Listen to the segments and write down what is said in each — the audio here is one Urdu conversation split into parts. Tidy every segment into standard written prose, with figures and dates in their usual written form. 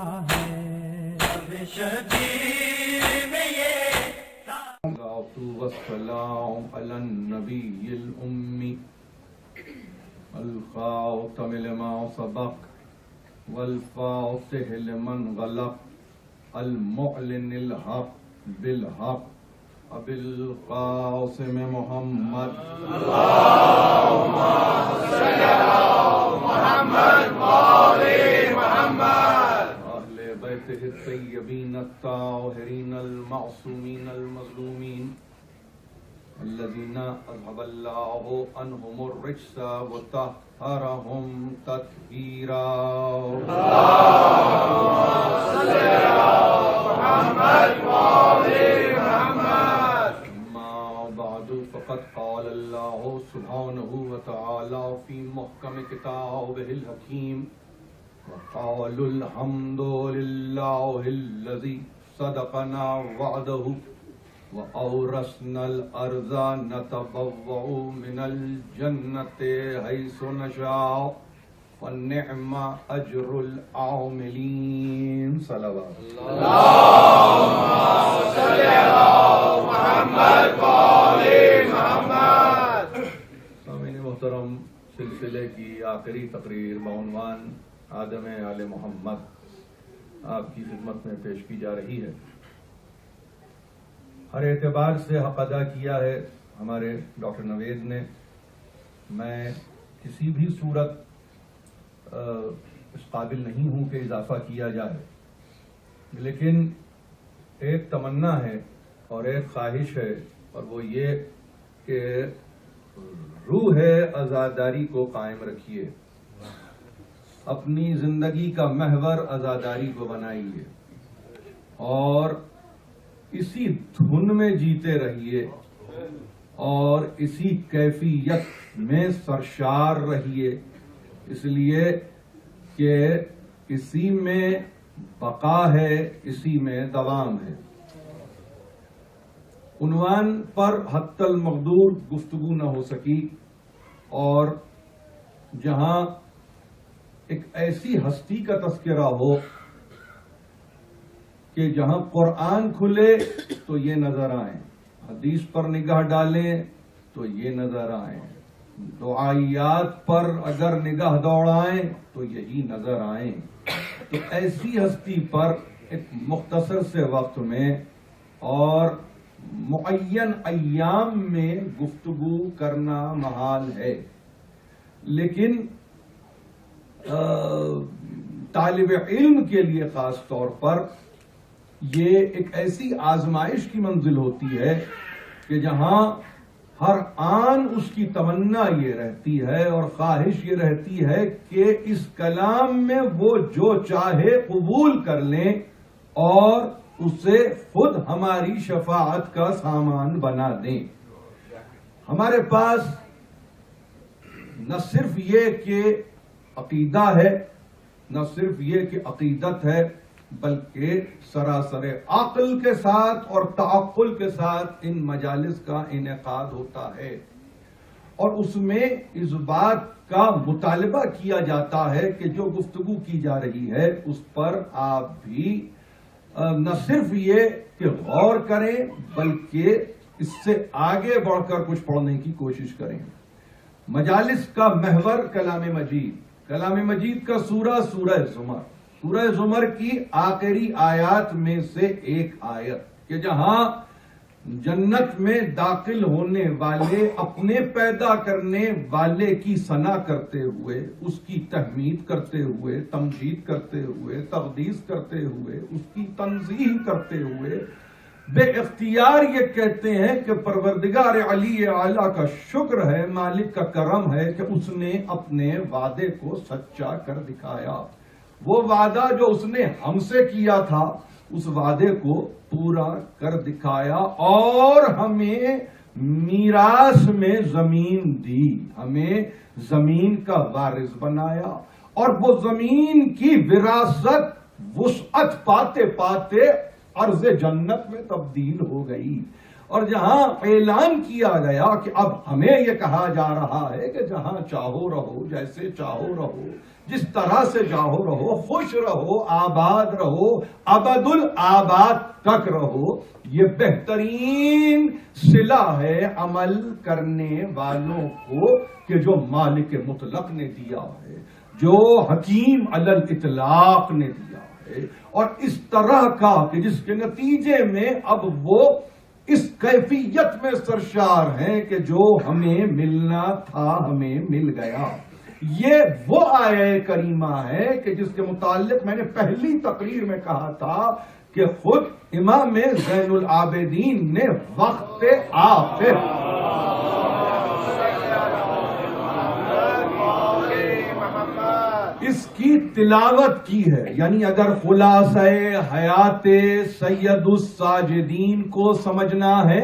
کیا ہے شبیر میں یہ والسلام علی النبی الامی الخاتم لما سبق والفاتح لمن غلق المعلن الحق بالحق ابی القاسم محمد اللہم صلی علی محمد وآل محمد اہل بیتہ الطیبین الطاہرین المعصومین المظلومین الذین اذهب اللہ عنہم الرجس وطہرہم تطہیرا اللہم صلی علی محمد وآل محمد اما بعد فقد قال اللہ سبحانہ وتعالی فی محکم کتابہ الحکیم وقالوا الحمد للہ الذی صدقنا وعدہ وَأَوْرَثْنَا الْأَرْضَ نَتَبَوَّأُ مِنَ الْجَنَّةِ حَيْثُ نَشَاءُ فَنِعْمَ أَجْرُ الْعَامِلِينَ صلوات اللہم صلی علی محمد وآل محمد۔ سامعین محترم، سلسلے کی آخری تقریر بعنوان آدم آل محمد آپ کی خدمت میں پیش کی جا رہی ہے۔ ہر اعتبار سے حق ادا کیا ہے ہمارے ڈاکٹر نوید نے۔ میں کسی بھی صورت اس قابل نہیں ہوں کہ اضافہ کیا جائے، لیکن ایک تمنا ہے اور ایک خواہش ہے، اور وہ یہ کہ روح عزاداری کو قائم رکھیے، اپنی زندگی کا محور عزاداری کو بنائیے اور اسی دھن میں جیتے رہیے اور اسی کیفیت میں سرشار رہیے، اس لیے کہ اسی میں بقا ہے، اسی میں دوام ہے۔ عنوان پر حتی المقدور گفتگو نہ ہو سکی، اور جہاں ایک ایسی ہستی کا تذکرہ ہو کہ جہاں قرآن کھلے تو یہ نظر آئیں، حدیث پر نگاہ ڈالیں تو یہ نظر آئیں، دعائیات پر اگر نگاہ دوڑائیں تو یہی نظر آئیں، تو ایسی ہستی پر ایک مختصر سے وقت میں اور معین ایام میں گفتگو کرنا محال ہے، لیکن طالب علم کے لیے خاص طور پر یہ ایک ایسی آزمائش کی منزل ہوتی ہے کہ جہاں ہر آن اس کی تمنا یہ رہتی ہے اور خواہش یہ رہتی ہے کہ اس کلام میں وہ جو چاہے قبول کر لیں اور اسے خود ہماری شفاعت کا سامان بنا دیں۔ ہمارے پاس نہ صرف یہ کہ عقیدہ ہے، نہ صرف یہ کہ عقیدت ہے، بلکہ سراسر عقل کے ساتھ اور تعقل کے ساتھ ان مجالس کا انعقاد ہوتا ہے، اور اس میں اس بات کا مطالبہ کیا جاتا ہے کہ جو گفتگو کی جا رہی ہے اس پر آپ بھی نہ صرف یہ کہ غور کریں بلکہ اس سے آگے بڑھ کر کچھ پڑھنے کی کوشش کریں۔ مجالس کا محور کلام مجید، کلام مجید کا سورہ زمر، سورہ زمر کی آخری آیات میں سے ایک آیت کہ جہاں جنت میں داخل ہونے والے اپنے پیدا کرنے والے کی ثنا کرتے ہوئے، اس کی تحمید کرتے ہوئے، تمجید کرتے ہوئے، تقدیس کرتے ہوئے، اس کی تنزیہ کرتے ہوئے بے اختیار یہ کہتے ہیں کہ پروردگار علی اعلیٰ کا شکر ہے، مالک کا کرم ہے کہ اس نے اپنے وعدے کو سچا کر دکھایا۔ وہ وعدہ جو اس نے ہم سے کیا تھا اس وعدے کو پورا کر دکھایا اور ہمیں میراث میں زمین دی، ہمیں زمین کا وارث بنایا، اور وہ زمین کی وراثت وسعت پاتے پاتے ارض جنت میں تبدیل ہو گئی، اور جہاں اعلان کیا گیا کہ اب ہمیں یہ کہا جا رہا ہے کہ جہاں چاہو رہو، جیسے چاہو رہو، جس طرح سے چاہو رہو، خوش رہو، آباد رہو، ابد الآباد تک رہو، یہ بہترین صلہ ہے عمل کرنے والوں کو کہ جو مالک مطلق نے دیا ہے، جو حکیم علی الاطلاق نے دیا ہے، اور اس طرح کا کہ جس کے نتیجے میں اب وہ اس کیفیت میں سرشار ہیں کہ جو ہمیں ملنا تھا ہمیں مل گیا۔ یہ وہ آیہ کریمہ ہے کہ جس کے متعلق میں نے پہلی تقریر میں کہا تھا کہ خود امام زین العابدین نے وقت آخر اس کی تلاوت کی ہے۔ یعنی اگر خلاصہ حیات سید الساجدین کو سمجھنا ہے،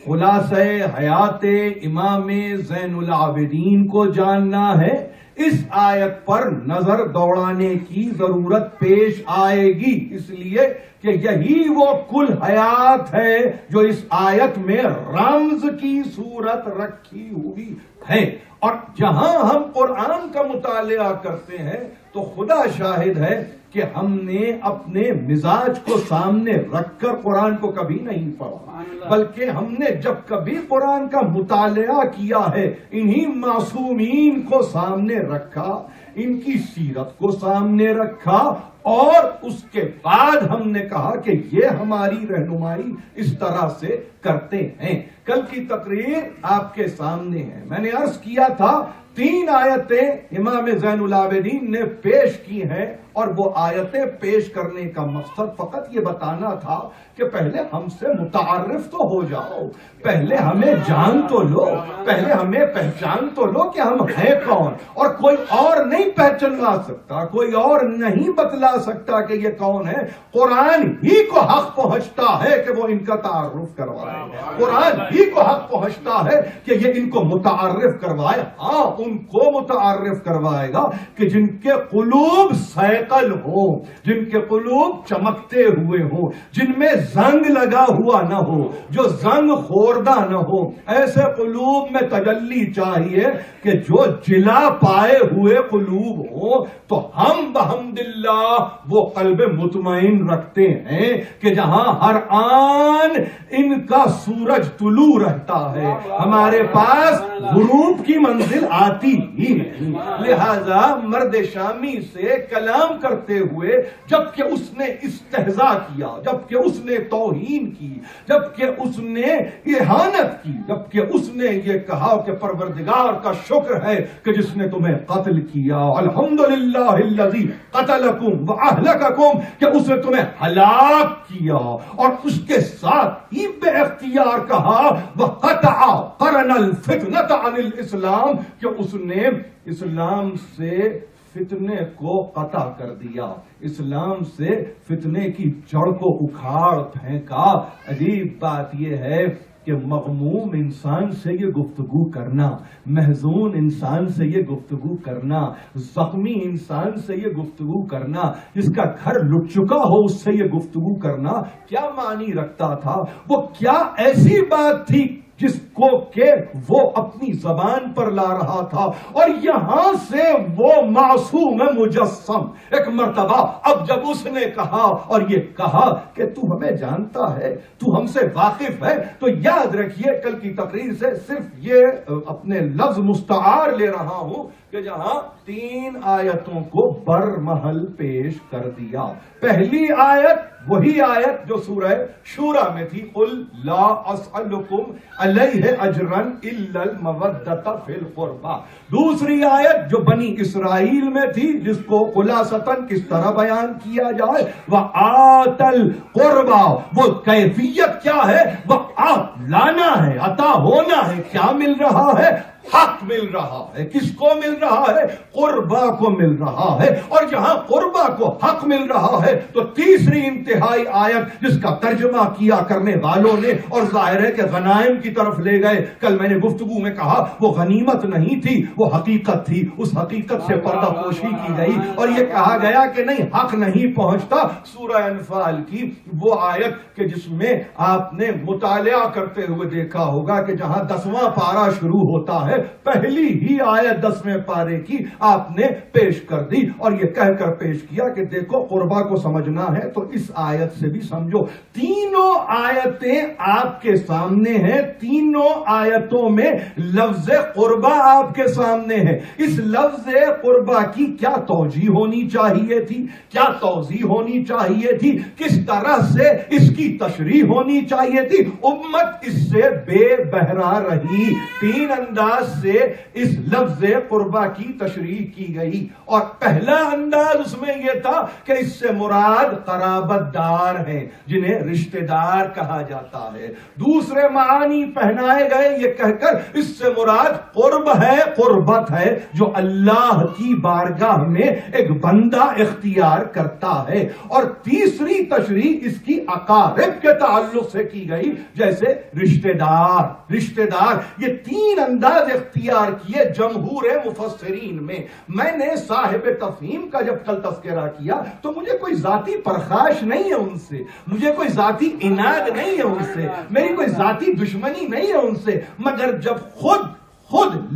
خلاصہ حیات امام زین العابدین کو جاننا ہے، اس آیت پر نظر دوڑانے کی ضرورت پیش آئے گی، اس لیے کہ یہی وہ کل حیات ہے جو اس آیت میں رمز کی صورت رکھی ہوئی ہے۔ اور جہاں ہم قرآن کا مطالعہ کرتے ہیں تو خدا شاہد ہے کہ ہم نے اپنے مزاج کو سامنے رکھ کر قرآن کو کبھی نہیں پڑھا، بلکہ ہم نے جب کبھی قرآن کا مطالعہ کیا ہے انہی معصومین کو سامنے رکھا، ان کی سیرت کو سامنے رکھا، اور اس کے بعد ہم نے کہا کہ یہ ہماری رہنمائی اس طرح سے کرتے ہیں۔ کل کی تقریر آپ کے سامنے ہے، میں نے عرض کیا تھا 3 آیتیں امام زین العابدین نے پیش کی ہیں، اور وہ آیتیں پیش کرنے کا مقصد فقط یہ بتانا تھا کہ پہلے ہم سے متعارف تو ہو جاؤ، پہلے ہمیں جان تو لو، پہلے ہمیں پہچان تو لو کہ ہم ہیں کون، اور کوئی اور نہیں پہچانوا سکتا، کوئی اور نہیں بتلا سکتا کہ یہ کون ہے۔ قرآن ہی کو حق پہنچتا ہے کہ وہ ان کا تعارف کروائے، قرآن ہی کو حق پہنچتا ہے کہ یہ ان کو متعارف کروائے۔ ہاں ان کو متعارف کروائے گا کہ جن کے قلوب سیقل ہو، جن کے قلوب چمکتے ہوئے ہو، جن میں زنگ لگا ہوا نہ ہو، جو زنگ خوردہ نہ ہو، ایسے قلوب میں تجلی چاہیے کہ جو جلا پائے ہوئے قلوب ہو۔ تو ہم بحمد اللہ وہ قلب مطمئن رکھتے ہیں کہ جہاں ہر آن ان کا سورج طلوع رہتا ہے، ہمارے پاس غروب کی منزل آتی ہی نہیں۔ لہذا مرد شامی سے کلام کرتے ہوئے جبکہ اس نے استہزاء کیا، جبکہ اس نے توہین کی، جبکہ اس نے اہانت کی، جبکہ اس نے یہ کہا کہ پروردگار کا شکر ہے کہ جس نے تمہیں قتل کیا، الحمدللہ الذی قتلکم واہلککم، کہ اس نے تمہیں ہلاک کیا، اور اس کے ساتھ ہی بے اختیار کہا وقطع قرن الفتنۃ عن الاسلام، کہ اس نے اسلام سے فتنے کو قطع کر دیا، اسلام سے فتنے کی جڑ کو اکھاڑ پھینکا۔ عجیب بات یہ ہے کہ مغموم انسان سے یہ گفتگو کرنا، محزون انسان سے یہ گفتگو کرنا، زخمی انسان سے یہ گفتگو کرنا، جس کا گھر لٹ چکا ہو اس سے یہ گفتگو کرنا کیا معنی رکھتا تھا؟ وہ کیا ایسی بات تھی جس کو کہ وہ اپنی زبان پر لا رہا تھا، اور یہاں سے وہ معصوم مجسم ایک مرتبہ اب جب اس نے کہا اور یہ کہا کہ تو ہمیں جانتا ہے، تو ہم سے واقف ہے، تو یاد رکھیے کل کی تقریر سے صرف یہ اپنے لفظ مستعار لے رہا ہوں کہ جہاں 3 آیتوں کو برمحل پیش کر دیا۔ پہلی آیت وہی آیت جو سورہ شورى میں تھی، قل لا اسألکم علیہ اجرا الا المودۃ فی القربى۔ دوسری آیت جو بنی اسرائیل میں تھی، جس کو خلاصتاً کس طرح بیان کیا جائے، وآت القربى، وہ کیفیت کیا ہے، وہ لانا ہے، عطا ہونا ہے، کیا مل رہا ہے، حق مل رہا ہے. کس کو مل رہا ہے؟ قربا کو مل رہا ہے. اور جہاں قربا کو حق مل رہا ہے تو تیسری انتہائی آیت جس کا ترجمہ کیا کرنے والوں نے اور ظاہر ہے کہ غنائم کی طرف لے گئے. کل میں نے گفتگو میں کہا وہ غنیمت نہیں تھی، وہ حقیقت تھی. اس حقیقت سے پردہ پوشی کی گئی اور یہ کہا گیا کہ نہیں، حق نہیں پہنچتا. سورہ انفال کی وہ آیت کہ جس میں آپ نے مطالعہ کرتے ہوئے دیکھا ہوگا کہ جہاں 10واں پارہ شروع ہوتا ہے، پہلی ہی آیت 10ویں پارے کی آپ نے پیش کر دی اور یہ کہہ کر پیش کیا کہ دیکھو قربا کو سمجھنا ہے تو اس آیت سے بھی سمجھو. تینوں آیتیں آپ کے سامنے ہیں، تینوں آیتوں میں لفظ قربا آپ کے سامنے ہے. اس لفظ قربا کی کیا توجیہ ہونی چاہیے تھی، کیا توضیح ہونی چاہیے تھی، کس طرح سے اس کی تشریح ہونی چاہیے تھی، امت اس سے بے بہرا رہی. تین انداز سے اس لفظ قربا کی تشریح کی گئی اور پہلا انداز اس میں یہ تھا کہ اس سے مراد قرابت دار ہیں جنہیں رشتہ دار کہا جاتا ہے. دوسرے معانی پہنائے گئے یہ کہہ کر اس سے مراد قرب ہے، قربت ہے جو اللہ کی بارگاہ میں ایک بندہ اختیار کرتا ہے. اور تیسری تشریح اس کی اقارب کے تعلق سے کی گئی جیسے رشتہ دار. رشتہ دار یہ تین انداز اختیار کیے جمہور مفسرین میں. میں نے صاحب تفہیم کا جب کل تذکرہ کیا تو مجھے کوئی ذاتی پرخاش نہیں ہے ان سے، مجھے کوئی ذاتی عناد نہیں ہے ان سے، میری کوئی ذاتی دشمنی نہیں ہے ان سے، مگر جب خود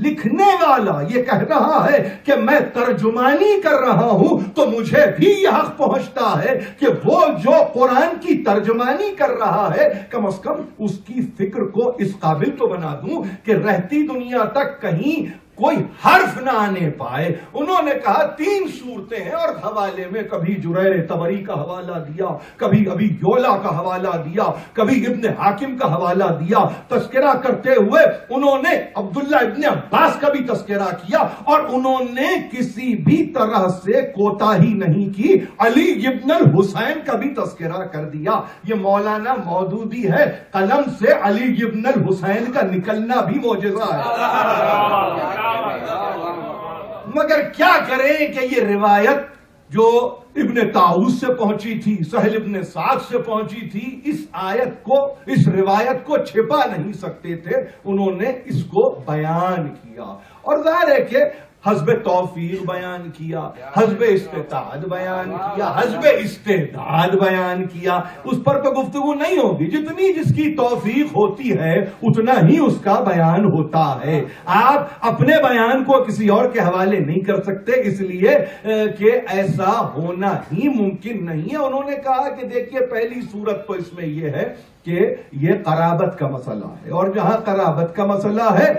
لکھنے والا یہ کہہ رہا ہے کہ میں ترجمانی کر رہا ہوں تو مجھے بھی یہ حق پہنچتا ہے کہ وہ جو قرآن کی ترجمانی کر رہا ہے کم از کم اس کی فکر کو اس قابل تو بنا دوں کہ رہتی دنیا تک کہیں کوئی حرف نہ آنے پائے. انہوں نے کہا تین صورتیں ہیں اور حوالے میں کبھی جریر طبری کا حوالہ دیا، کبھی ابی یولا کا حوالہ دیا، کبھی ابن حاکم کا حوالہ دیا. تذکرہ کرتے ہوئے انہوں نے عبداللہ ابن عباس کا بھی تذکرہ کیا اور انہوں نے کسی بھی طرح سے کوتاہی نہیں کی. علی ابن الحسین کا بھی تذکرہ کر دیا. یہ مولانا مودودی ہے، قلم سے علی ابن الحسین کا نکلنا بھی معجزہ ہے. مگر کیا کریں کہ یہ روایت جو ابن طاؤس سے پہنچی تھی، سہل ابن سعد سے پہنچی تھی، اس آیت کو، اس روایت کو چھپا نہیں سکتے تھے. انہوں نے اس کو بیان کیا اور ظاہر ہے کہ حسب توفیق بیان کیا، حسب استطاعت بیان کیا، حسب استعداد بیان کیا. اس پر تو گفتگو نہیں ہوگی. جتنی جس کی توفیق ہوتی ہے اتنا ہی اس کا بیان ہوتا ہے. آپ اپنے بیان کو کسی اور کے حوالے نہیں کر سکتے اس لیے کہ ایسا ہونا ہی ممکن نہیں ہے. انہوں نے کہا کہ دیکھیے پہلی صورت تو اس میں یہ ہے کہ یہ قرابت کا مسئلہ ہے اور جہاں قرابت کا مسئلہ ہے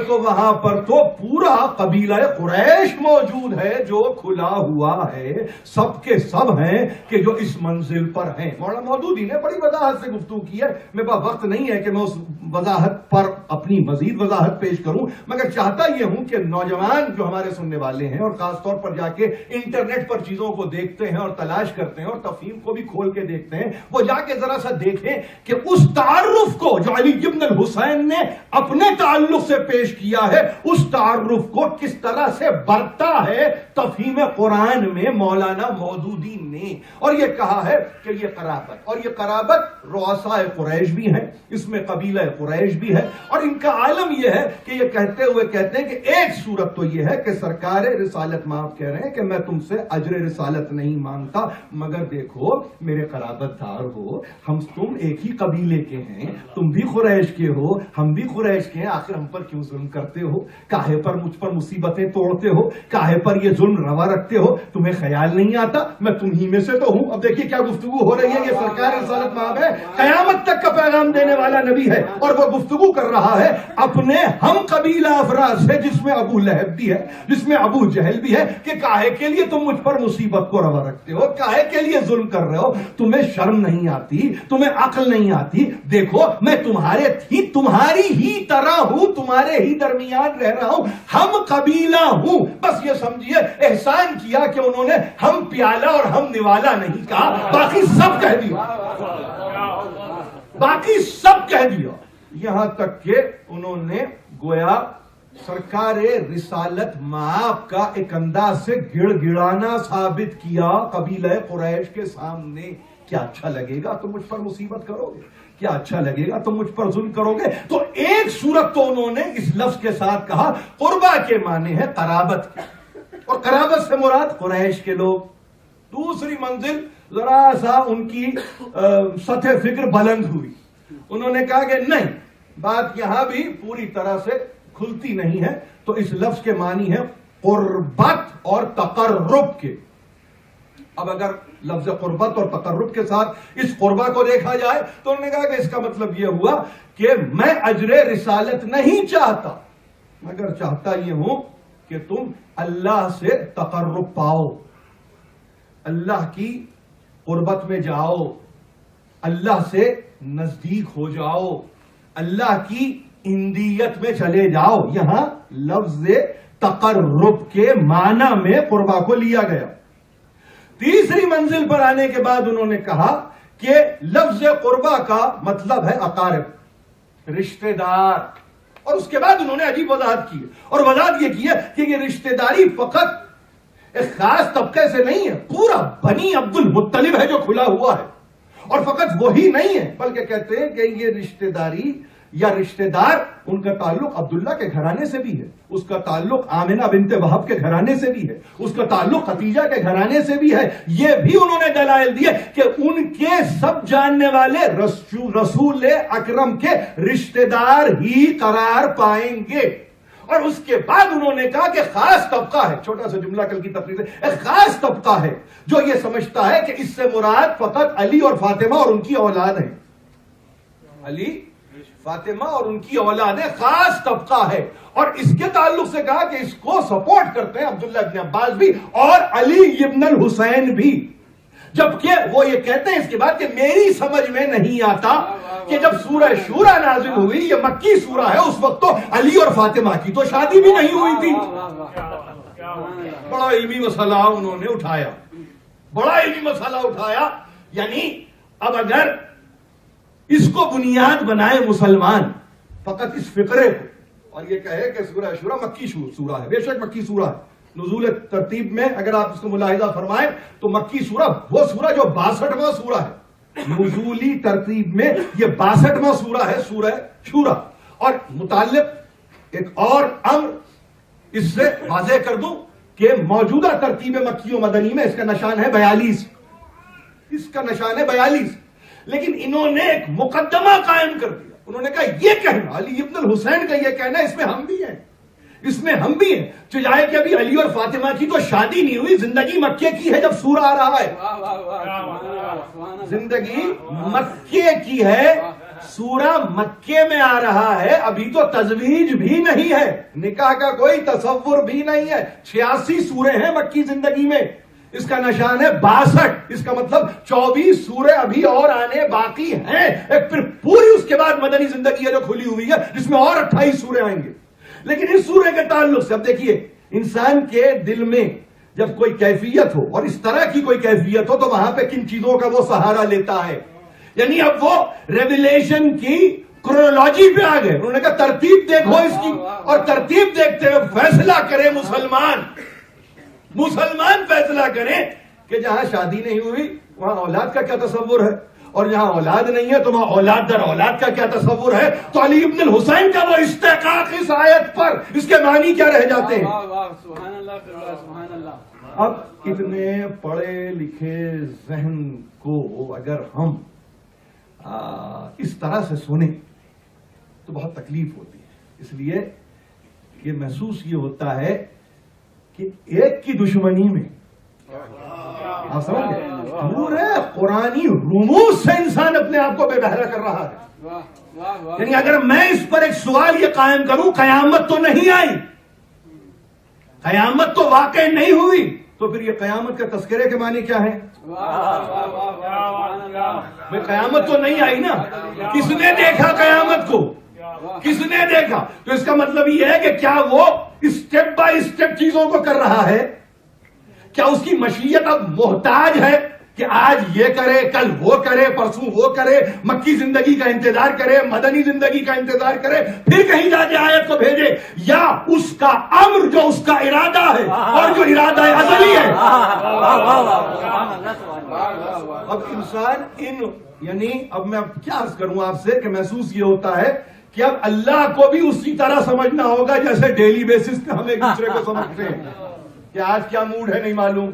تو وہاں پر تو پورا قبیلہ قریش موجود ہے جو کھلا ہوا ہے، سب کے سب ہیں کہ جو اس منزل پر ہیں. مولانا مودودی نے بڑی وضاحت سے گفتگو کی ہے. میرے پاس وقت نہیں ہے کہ میں اس وضاحت پر اپنی مزید وضاحت پیش کروں، مگر چاہتا یہ ہوں کہ نوجوان جو ہمارے سننے والے ہیں اور خاص طور پر جا کے انٹرنیٹ پر چیزوں کو دیکھتے ہیں اور تلاش کرتے ہیں اور تفہیم کو بھی کھول کے دیکھتے ہیں، وہ جا کے ذرا سا دیکھیں کہ اس تعارف کو جو علی ابن الحسین نے اپنے تعلق سے پیش کیا ہے اس تعارف کو کس طرح سے برتا ہے تفہیم قرآن میں مولانا مودودی نے. اور یہ کہا ہے کہ یہ قرابت، اور یہ قرابت رؤساء قریش بھی ہیں، اس میں قبیلہ قریش بھی ہے. اور ان کا عالم یہ ہے کہ یہ کہتے ہوئے کہتے ہیں کہ ایک صورت تو یہ ہے کہ سرکار رسالت آپ کہہ رہے ہیں کہ میں تم سے اجر رسالت نہیں مانگتا، مگر دیکھو میرے قرابت دار ہو، ہم تم ایک ہی قبیلے کے ہیں، تم بھی قریش کے ہو، ہم بھی قریش کے ہیں، آخر ہم پر کیوں ظلم کرتے ہو؟ کاہے پر مجھ پر مصیبتیں توڑتے ہو؟ کاہے پر یہ ظلم روا رکھتے ہو؟ تمہیں خیال نہیں آتا میں تم ہی میں سے تو ہوں؟ اب دیکھیے کیا گفتگو ہو رہی ہے. یہ سرکار رسالت مآب ہے، قیامت تک کا پیغام دینے والا نبی ہے اور وہ گفتگو کر رہا ہے اپنے ہم قبیلہ افراد سے جس میں ابو لہب بھی ہے، جس میں ابو جہل بھی ہے، کہ کاہے کے لیے تم مجھ پر مصیبت کو روا رکھتے ہو؟ کاہے کے لیے ظلم کر رہے ہو؟ تمہیں شرم نہیں آتی؟ تمہیں عقل نہیں آتی؟ دیکھو میں تمہاری ہی طرح ہوں، تمہارے ہی درمیان رہ رہا ہوں، ہم قبیلہ ہوں. بس یہ سمجھیے احسان کیا کہ انہوں نے ہم پیالہ اور ہم نوالا نہیں کہا، باقی سب کہہ دیا، باقی سب کہہ دیا. یہاں تک کہ انہوں نے گویا سرکار رسالت مآب کا ایک انداز سے گڑ گڑانا ثابت کیا قبیلہ قریش کے سامنے. کیا اچھا لگے گا تم مجھ پر مصیبت کرو گے؟ کیا اچھا لگے گا تم مجھ پر ظلم کرو گے؟ تو ایک صورت تو انہوں نے اس لفظ کے ساتھ کہا قربا کے معنی ہے قرابت کے، اور قرابت سے مراد قریش کے لوگ. دوسری منزل ذرا سا ان کی سطح فکر بلند ہوئی. انہوں نے کہا کہ نہیں، بات یہاں بھی پوری طرح سے کھلتی نہیں ہے، تو اس لفظ کے معنی ہے قربت اور تقرب کے. اب اگر لفظ قربت اور تقرب کے ساتھ اس قربہ کو دیکھا جائے تو انہوں نے کہا کہ اس کا مطلب یہ ہوا کہ میں اجر رسالت نہیں چاہتا، مگر چاہتا یہ ہوں کہ تم اللہ سے تقرب پاؤ، اللہ کی قربت میں جاؤ، اللہ سے نزدیک ہو جاؤ، اللہ کی اندیت میں چلے جاؤ. یہاں لفظ تقرب کے معنی میں قربہ کو لیا گیا. تیسری منزل پر آنے کے بعد انہوں نے کہا کہ لفظ قربہ کا مطلب ہے اقارب، رشتہ دار. اور اس کے بعد انہوں نے عجیب وضاحت کی، اور وضاحت یہ کی ہے کہ یہ رشتہ داری فقط ایک خاص طبقے سے نہیں ہے، پورا بنی عبد المطلب ہے جو کھلا ہوا ہے. اور فقط وہی نہیں ہے بلکہ کہتے ہیں کہ یہ رشتہ داری یا رشتہ دار ان کا تعلق عبداللہ کے گھرانے سے بھی ہے، اس کا تعلق آمنہ بنت وہب کے گھرانے سے بھی ہے، اس کا تعلق خدیجہ کے گھرانے سے بھی ہے. یہ بھی انہوں نے دلائل دیے کہ ان کے سب جاننے والے رسول اکرم کے رشتہ دار ہی قرار پائیں گے. اور اس کے بعد انہوں نے کہا کہ خاص طبقہ ہے، چھوٹا سا جملہ کل کی تقریر ہے، ایک خاص طبقہ ہے جو یہ سمجھتا ہے کہ اس سے مراد فقط علی اور فاطمہ اور ان کی اولاد ہیں. علی، فاطمہ اور ان کی اولاد خاص طبقہ ہے. اور اس کے تعلق سے کہا کہ اس کو سپورٹ کرتے ہیں عبداللہ ابن عباس بھی اور علی ابن الحسین بھی. جبکہ وہ یہ کہتے ہیں اس کے بعد کہ میری سمجھ میں نہیں آتا کہ جب سورہ شورى نازل ہوئی، یہ مکی سورہ ہے، اس وقت تو علی اور فاطمہ کی تو شادی بھی نہیں ہوئی تھی. بڑا علمی مسئلہ انہوں نے اٹھایا، بڑا علمی مسئلہ اٹھایا. یعنی اب اگر اس کو بنیاد بنائے مسلمان فقط اس فقرے کو اور یہ کہے کہ سورہ شورى مکی سورہ ہے، بے شک مکی سورہ ہے. نزول ترتیب میں اگر آپ اس کو ملاحظہ فرمائیں تو مکی سورہ وہ سورہ جو 62واں سورہ ہے، نزولی ترتیب میں یہ 62واں سورہ ہے، سورہ شورى. اور متعلق ایک اور امر اس سے واضح کر دوں کہ موجودہ ترتیب مکی و مدنی میں اس کا نشان ہے 42، اس کا نشان ہے 42. لیکن انہوں نے ایک مقدمہ قائم کر دیا. انہوں نے کہا یہ کہنا علی ابن الحسین کا یہ کہنا اس میں ہم بھی ہیں، اس میں ہم بھی ہیں. چاہے کہ ابھی علی اور فاطمہ کی تو شادی نہیں ہوئی، زندگی مکے کی ہے جب سورہ آ رہا ہے، زندگی مکے کی ہے، سورہ مکے میں آ رہا ہے. ابھی تو تزویج بھی نہیں ہے، نکاح کا کوئی تصور بھی نہیں ہے. 86 سورے ہیں مکی زندگی میں، اس کا نشان ہے 62. اس کا مطلب 24 سورے ابھی اور آنے باقی ہیں. ایک پھر پوری اس کے بعد مدنی زندگی ہے جو کھلی ہوئی ہے جس میں اور 28 سورے آئیں گے. لیکن اس سورے کے تعلق سے اب دیکھیے، انسان کے دل میں جب کوئی کیفیت ہو اور اس طرح کی کوئی کیفیت ہو تو وہاں پہ کن چیزوں کا وہ سہارا لیتا ہے. یعنی اب وہ ریویلیشن کی کرونالوجی پہ آ گئے. انہوں نے کہا ترتیب دیکھو اس کی، اور ترتیب دیکھتے ہوئے فیصلہ کرے مسلمان فیصلہ کریں کہ جہاں شادی نہیں ہوئی وہاں اولاد کا کیا تصور ہے، اور جہاں اولاد نہیں ہے تو وہاں اولاد در اولاد کا کیا تصور ہے. تو علی ابن الحسین کا وہ استحقاق اس آیت پر، اس کے معنی کیا رہ جاتے ہیں. اب اتنے پڑھے لکھے ذہن کو اگر ہم اس طرح سے سنیں تو بہت تکلیف ہوتی ہے. اس لیے یہ محسوس یہ ہوتا ہے کہ ایک کی دشمنی میں آپ سمجھ گئے پورے قرآنی رموز سے انسان اپنے آپ کو بے بہرا کر رہا ہے. یعنی اگر میں اس پر ایک سوال یہ قائم کروں قیامت تو نہیں آئی، قیامت تو واقع نہیں ہوئی، تو پھر یہ قیامت کے تذکرے کے معنی کیا ہے؟ بھئی قیامت تو نہیں آئی نا، کس نے دیکھا قیامت کو؟ کس نے دیکھا؟ تو اس کا مطلب یہ ہے کہ کیا وہ اسٹیپ بائی اسٹیپ چیزوں کو کر رہا ہے؟ کیا اس کی مشیت اب محتاج ہے کہ آج یہ کرے کل وہ کرے پرسوں وہ کرے، مکی زندگی کا انتظار کرے مدنی زندگی کا انتظار کرے پھر کہیں جا کے آیت کو بھیجے، یا اس کا امر جو اس کا ارادہ ہے اور جو ارادہ ازلی ہے۔ اب انسان یعنی اب میں کیا عرض کروں آپ سے کہ محسوس یہ ہوتا ہے کہ اب اللہ کو بھی اسی طرح سمجھنا ہوگا جیسے ڈیلی بیسس پہ ہم ایک دوسرے کو سمجھتے ہیں کہ آج کیا موڈ ہے نہیں معلوم،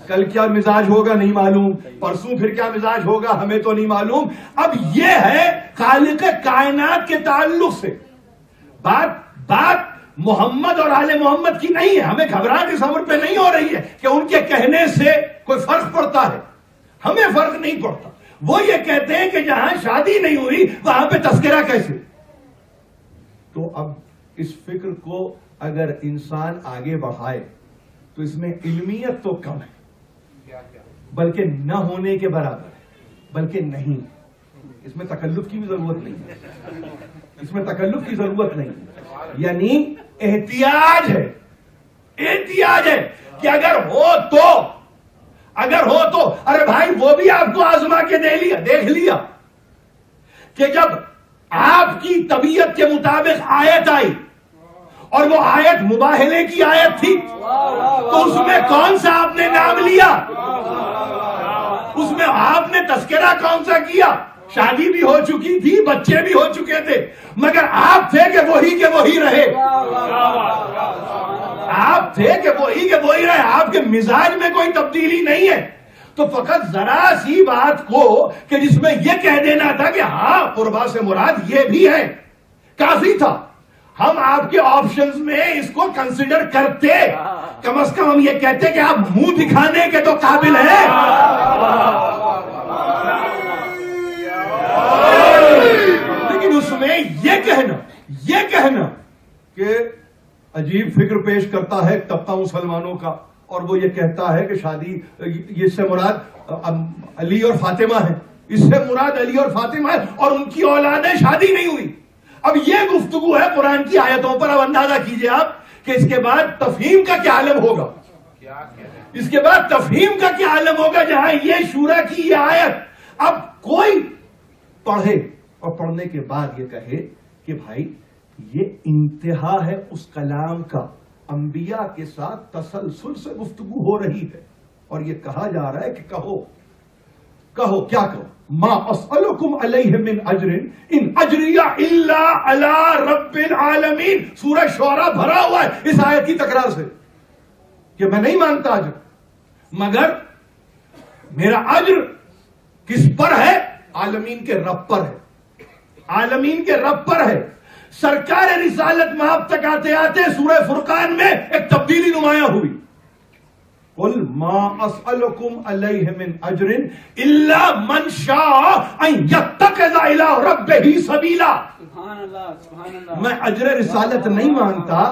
کل کیا مزاج ہوگا نہیں معلوم، پرسوں پھر کیا مزاج ہوگا ہمیں تو نہیں معلوم۔ اب یہ ہے خالق کائنات کے تعلق سے بات محمد اور آل محمد کی نہیں ہے۔ ہمیں گھبراہٹ اس امر پہ نہیں ہو رہی ہے کہ ان کے کہنے سے کوئی فرق پڑتا ہے، ہمیں فرق نہیں پڑتا۔ وہ یہ کہتے ہیں کہ جہاں شادی نہیں ہوئی وہاں پہ تذکرہ کیسے؟ تو اب اس فکر کو اگر انسان آگے بڑھائے تو اس میں علمیت تو کم ہے، بلکہ نہ ہونے کے برابر ہے، بلکہ نہیں، اس میں تکلف کی بھی ضرورت نہیں ہے، اس میں تکلف کی ضرورت نہیں ہے، یعنی احتیاج ہے کہ اگر ہو تو ارے بھائی وہ بھی آپ کو آزما کے دیکھ لیا کہ جب آپ کی طبیعت کے مطابق آیت آئی اور وہ آیت مباہلے کی آیت تھی تو اس میں کون سا آپ نے نام لیا؟ اس میں آپ نے تذکرہ کون سا کیا؟ شادی بھی ہو چکی تھی، بچے بھی ہو چکے تھے، مگر آپ تھے کہ وہی رہے، آپ تھے کہ وہی رہے، آپ کے مزاج میں کوئی تبدیلی نہیں ہے۔ تو فقط ذرا سی بات کو کہ جس میں یہ کہہ دینا تھا کہ ہاں قربا سے مراد یہ بھی ہے، کافی تھا۔ ہم آپ کے آپشنز میں اس کو کنسیڈر کرتے، کم از کم ہم یہ کہتے کہ آپ منہ دکھانے کے تو قابل ہیں۔ لیکن اس میں یہ کہنا کہ عجیب فکر پیش کرتا ہے طبقہ مسلمانوں کا، اور وہ یہ کہتا ہے کہ شادی اس سے مراد علی اور فاطمہ ہے، اس سے مراد علی اور فاطمہ ہے اور ان کی اولادیں شادی نہیں ہوئی۔ اب یہ گفتگو ہے قرآن کی آیتوں پر۔ اب اندازہ کیجئے آپ کہ اس کے بعد تفہیم کا کیا عالم ہوگا، اس کے بعد تفہیم کا کیا عالم ہوگا، جہاں یہ شورا کی یہ آیت اب کوئی پڑھے اور پڑھنے کے بعد یہ کہے کہ بھائی یہ انتہا ہے اس کلام کا، انبیاء کے ساتھ تسلسل سے گفتگو ہو رہی ہے اور یہ کہا جا رہا ہے کہ کہو کیا کہو، ما اسألکم علیہ من اجر ان اجری الا علی رب العالمین۔ سورہ شعراء بھرا ہوا ہے اس آیت کی تکرار سے کہ میں نہیں مانگتا اجر، مگر میرا اجر کس پر ہے؟ عالمین کے رب پر ہے، عالمین کے رب پر ہے۔ سرکار رسالت مآب تک آتے آتے سورہ فرقان میں ایک تبدیلی نمایاں ہوئی، قل ما اسألکم علیہ من اجر الا من شاء ان یتخذ الی ربہ سبیلا۔ میں اجر رسالت نہیں مانگتا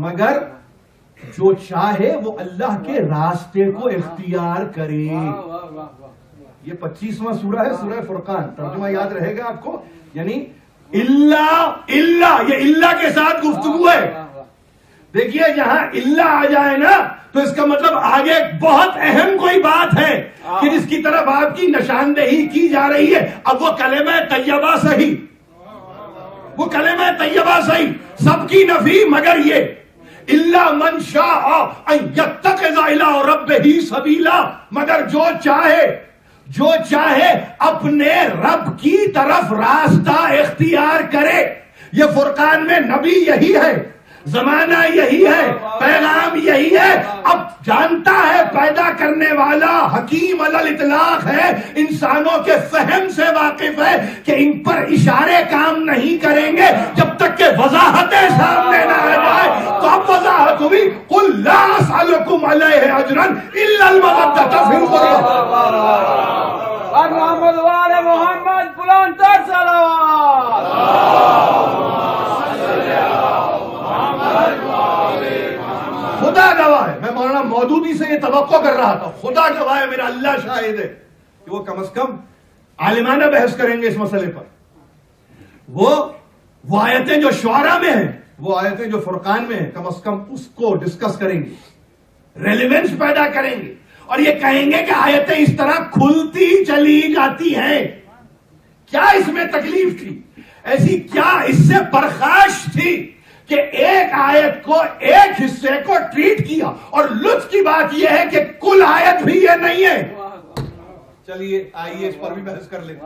مگر جو چاہے وہ اللہ کے راستے کو اختیار کرے۔ یہ 25واں سورہ ہے، سورہ فرقان، ترجمہ یاد رہے گا آپ کو، یعنی اللہ یہ اللہ کے ساتھ گفتگو ہے۔ دیکھیے جہاں اللہ آ جائے نا تو اس کا مطلب آگے بہت اہم کوئی بات ہے کہ جس کی طرف آپ کی نشاندہی کی جا رہی ہے۔ اب وہ کلمہ طیبہ صحیح، وہ کلمہ طیبہ صحیح، سب کی نفی مگر یہ الا من شاء ان یتخذ الی ربہ سبیلا، مگر جو چاہے اپنے رب کی طرف راستہ اختیار کرے۔ یہ فرقان میں نبی یہی ہے، زمانہ یہی ہے، پیغام یہی ہے۔ اب جانتا ہے پیدا کرنے والا حکیم علی الاطلاق ہے، انسانوں کے فہم سے واقف ہے کہ ان پر اشارے کام نہیں کریں گے جب تک کہ وضاحتیں سامنے نہ آ جائے۔ تو اب وضاحت ہوئی، قل لا اسألکم علیہ اجرا الا المودۃ فی القربى۔ محمد وآل محمد بلندتر صلوات۔ خدا گواہ ہے، میں مولانا مودودی سے یہ توقع کر رہا تھا، خدا گواہ ہے، میرا اللہ شاہد ہے کہ وہ کم از کم عالمانہ بحث کریں گے اس مسئلے پر۔ وہ آیتیں جو شعراء میں ہیں، وہ آیتیں جو فرقان میں ہیں، کم از کم اس کو ڈسکس کریں گے، ریلیونس پیدا کریں گے اور یہ کہیں گے کہ آیتیں اس طرح کھلتی چلی جاتی ہیں. کیا اس میں تکلیف تھی؟ ایسی کیا اس سے پرخاش تھی کہ ایک آیت کو ایک حصے کو ٹریٹ کیا؟ اور لطف کی بات یہ ہے کہ کل آیت بھی یہ نہیں ہے. چلیے آئیے اس پر بھی بحث کر لیں.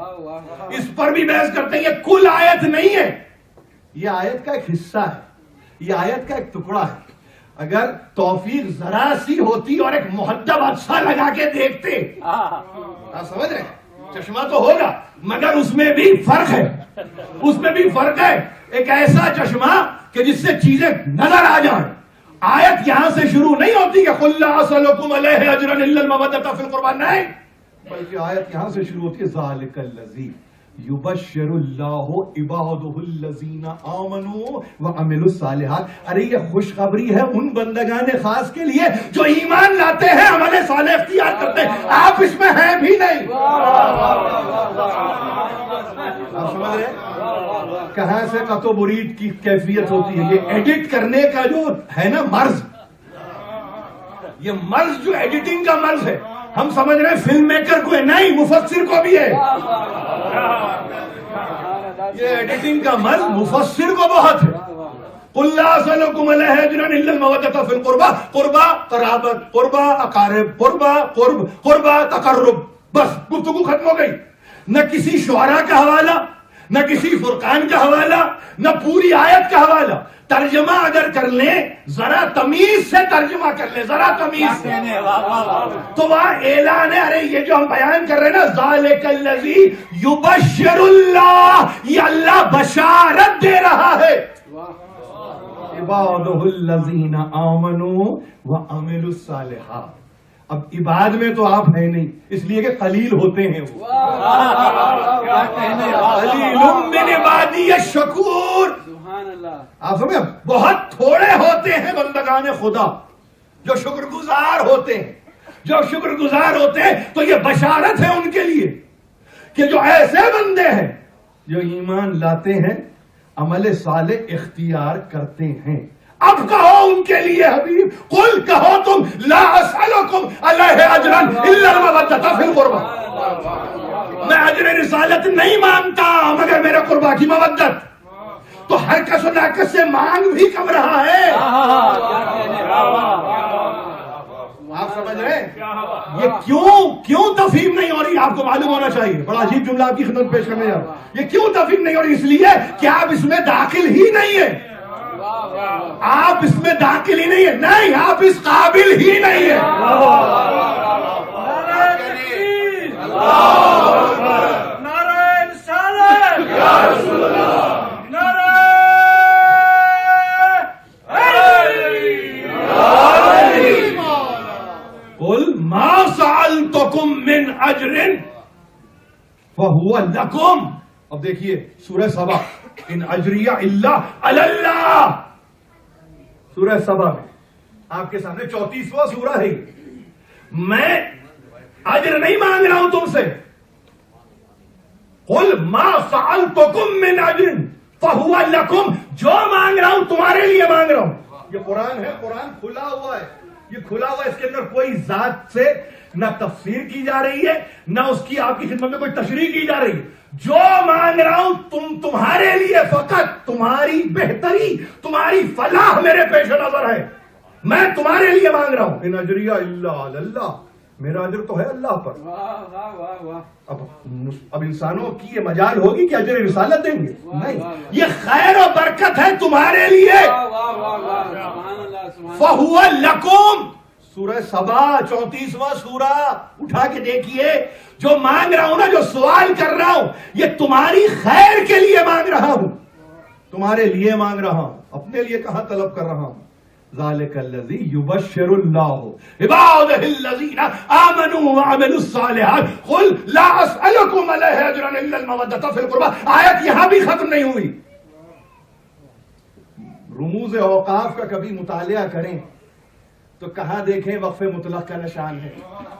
اس پر بھی بحث کرتے ہیں. یہ کل آیت نہیں ہے، یہ آیت کا ایک حصہ ہے، یہ آیت کا ایک ٹکڑا ہے. اگر توفیق ذرا سی ہوتی اور ایک محدب اچھا لگا کے دیکھتے، آپ سمجھ رہے ہیں، چشمہ تو ہوگا مگر اس میں بھی فرق ہے، اس میں بھی فرق ہے. ایک ایسا چشمہ کہ جس سے چیزیں نظر آ جائیں. آیت یہاں سے شروع نہیں ہوتی کہ قل لا اسألکم علیہ اجرا الا المودۃ فی القربى، نہیں، بلکہ آیت یہاں سے شروع ہوتی ہے ذالک الذی یبشر اللہ عبادہ الذین آمنوا وعملوا الصالحات. ارے یہ خوشخبری ہے ان بندگان خاص کے لیے جو ایمان لاتے ہیں، عمل صالح اختیار کرتے ہیں. آپ اس میں ہیں بھی نہیں. آپ سمجھ رہے ہیں کہاں سے قط و برید کی کیفیت ہوتی ہے. یہ ایڈٹ کرنے کا جو ہے نا مرض، یہ مرض جو ایڈیٹنگ کا مرض ہے، ہم سمجھ رہے ہیں فلم میکر کو ہے، نہیں، مفسر کو بھی ہے. یہ ایڈیٹنگ کا مرض مفسر کو بہت ہے. قل لا اسألکم علیہ اجرا الا المودۃ فی القربى، قربا قرابت، قربا اقارب، قربا قرب، قربا تقرب، بس گفتگو ختم ہو گئی. نہ کسی شعراء کا حوالہ، نہ کسی فرقان کا حوالہ، نہ پوری آیت کا حوالہ. ترجمہ اگر کر لیں، ذرا تمیز سے ترجمہ کر لیں، ذرا تمیز سے، تو وہاں اعلان ہے. ارے یہ جو ہم بیان کر رہے ہیں نا، ذالک الذی یبشر اللہ، یہ اللہ بشارت دے رہا ہے. عبادہ الذین آمنوا وعملوا الصالحات. اب عباد میں تو آپ ہیں نہیں، اس لیے کہ قلیل ہوتے ہیں وہ. قلیل من عبادی الشکور. آپ سمجھے، بہت تھوڑے ہوتے ہیں بندگان خدا جو شکر گزار ہوتے ہیں. جو شکر گزار ہوتے ہیں تو یہ بشارت ہے ان کے لیے کہ جو ایسے بندے ہیں جو ایمان لاتے ہیں، عمل صالح اختیار کرتے ہیں. اب کہو ان کے لیے حبیب، قل کہو تم، لا اسألکم علیہ اجرا الا المودۃ فی القربى، میں اجر رسالت نہیں مانگتا مگر میرے قربا کی مودت. تو ہر کس و ناکس سے مانگ بھی کم رہا ہے. آپ سمجھ رہے ہیں یہ کیوں تفہیم نہیں ہو رہی؟ آپ کو معلوم ہونا چاہیے. بڑا عجیب جملہ آپ کی خدمت پیش کرنے جا رہا ہوں. یہ کیوں تفہیم نہیں ہو رہی؟ اس لیے کہ آپ اس میں داخل ہی نہیں ہے. آپ اس میں داخل ہی نہیں ہے، نہیں، آپ اس قابل ہی نہیں ہے. قل ما سألتکم من اجر فہو لکم. اب دیکھیے سورہ سبا، ان اجریہ الا علی اللہ. سورہ سبا میں آپ کے سامنے 34واں سورہ ہے. میں اجر نہیں مانگ رہا ہوں تم سے. قل ما سألتکم من اجر فہو لکم، جو مانگ رہا ہوں تمہارے لیے مانگ رہا ہوں. یہ قرآن ہے، قرآن کھلا ہوا ہے، یہ کھلا ہوا ہے. اس کے اندر کوئی ذات سے نہ تفسیر کی جا رہی ہے، نہ اس کی آپ کی خدمت میں کوئی تشریح کی جا رہی ہے. جو مانگ رہا ہوں تمہارے لیے، فقط تمہاری بہتری، تمہاری فلاح میرے پیش نظر ہے. میں تمہارے لیے مانگ رہا ہوں. ان اجریہ الا علی اللہ، میرا اجر تو ہے اللہ پر. اب انسانوں کی یہ مجال ہوگی کہ اجر رسالت دیں گے؟ نہیں، یہ خیر و برکت ہے تمہارے لیے. فہو لکم. سورہ سبا 34واں سورہ اٹھا کے دیکھیے. جو مانگ رہا ہوں نا، جو سوال کر رہا ہوں، یہ تمہاری خیر کے لیے مانگ رہا ہوں، تمہارے لیے مانگ رہا ہوں، اپنے لیے کہاں طلب کر رہا ہوں. ذالک الذی یبشر اللہ عبادہ الذین آمنوا وعملوا الصالحات قل لا اسألکم علیہ اجرا الا المودۃ فی القربى. آیت یہاں بھی ختم نہیں ہوئی. رموز اوقاف کا کبھی مطالعہ کریں تو کہاں دیکھیں وقف مطلق کا نشان ہے،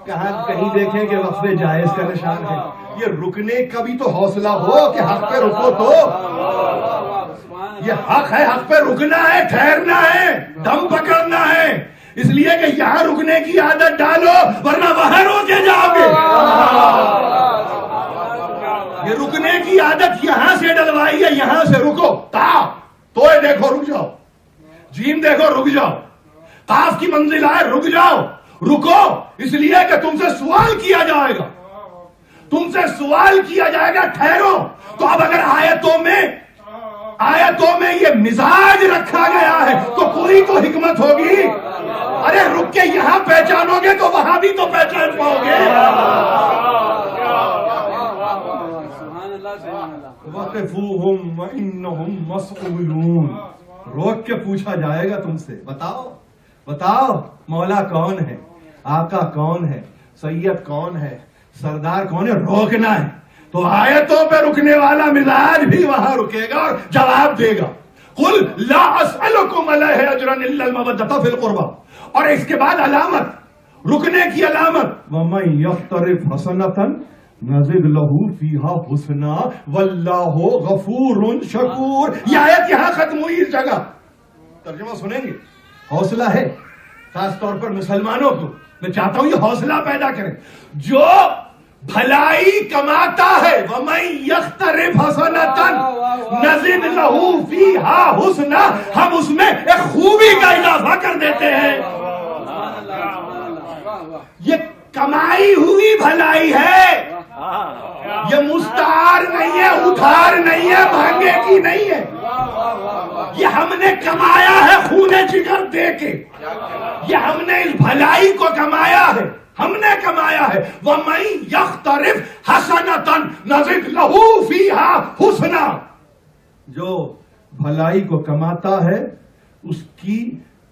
کہیں دیکھیں کہ وقف جائز کا نشان ہے. یہ رکنے کا بھی تو حوصلہ ہو کہ حق پہ رکو. تو یہ حق ہے، حق پہ رکنا ہے، ٹھہرنا ہے، دم پکڑنا ہے. اس لیے کہ یہاں رکنے کی عادت ڈالو ورنہ وہاں روکے جاؤ گے. یہ رکنے کی عادت یہاں سے ڈلوائی ہے, یہاں سے رکو. تا تو دیکھو رک جاؤ, جیم دیکھو رک جاؤ, قاف کی منزل آئے رک جاؤ. رکو اس لیے کہ تم سے سوال کیا جائے گا, تم سے سوال کیا جائے گا. ٹھہرو. تو اب اگر آیتوں میں یہ مزاج رکھا گیا ہے تو کوئی تو حکمت ہوگی. ارے رک کے یہاں پہچانو گے تو وہاں بھی تو پہچان پاؤ گے. وَقِفُوهُمْ وَإِنَّهُمْ مَسْئُولُونَ. روک کے پوچھا جائے گا تم سے, بتاؤ مولا کون ہے, آقا کون ہے, سید کون ہے, سردار کون ہے. روکنا ہے تو آیتوں پہ رکنے والا مزاج بھی وہاں رکے گا اور جواب دے گا. قُلْ لَا أَسْأَلُكُمْ عَلَيْهِ أَجْرًا إِلَّا الْمَوَدَّةَ فِي الْقُرْبَى. اور اس کے بعد علامت, رکنے کی علامت, وَمَن يَقْتَرِفْ حَسَنَةً نزد لہو فیہا حسنا واللہ غفور شکور. یہ آیت یہاں ختم ہوئی. اس جگہ ترجمہ سنیں گے. حوصلہ ہے خاص طور پر مسلمانوں کو. میں چاہتا ہوں یہ حوصلہ پیدا کریں. جو بھلائی کماتا ہے وَمَن يَقْتَرِفْ حَسَنَةً نزد لہو فیہا حسنا, ہم اس میں ایک خوبی کا اضافہ کر دیتے ہیں. یہ کمائی ہوئی بھلائی ہے, یہ مستعار نہیں ہے, ادھار نہیں ہے, مہنگے کی نہیں ہے. یہ ہم نے کمایا ہے خون جگر دے کے. یہ ہم نے اس بھلائی کو کمایا ہے, ہم نے کمایا ہے. وَمَن يَقْتَرِفْ حَسَنَةً نَزِدْ لَهُ فِيهَا حُسْنًا. جو بھلائی کو کماتا ہے اس کی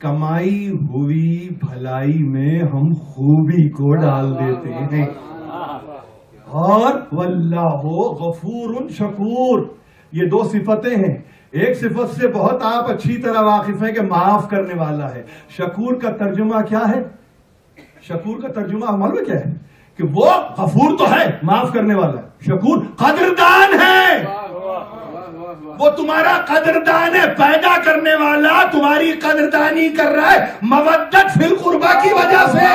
کمائی ہوئی بھلائی میں ہم خوبی کو ڈال دیتے ہیں. اور واللہ غفور شکور. یہ دو صفتیں ہیں. ایک صفت سے بہت آپ اچھی طرح واقف ہیں کہ معاف کرنے والا ہے. شکور کا ترجمہ کیا ہے؟ شکور کا ترجمہ معلوم کیا ہے؟ کہ وہ غفور تو ہے, معاف کرنے والا ہے. شکور قدردان ہے, وہ تمہارا قدردان ہے, پیدا کرنے والا تمہاری قدردانی کر رہا ہے مودت فی القربہ کی وجہ سے.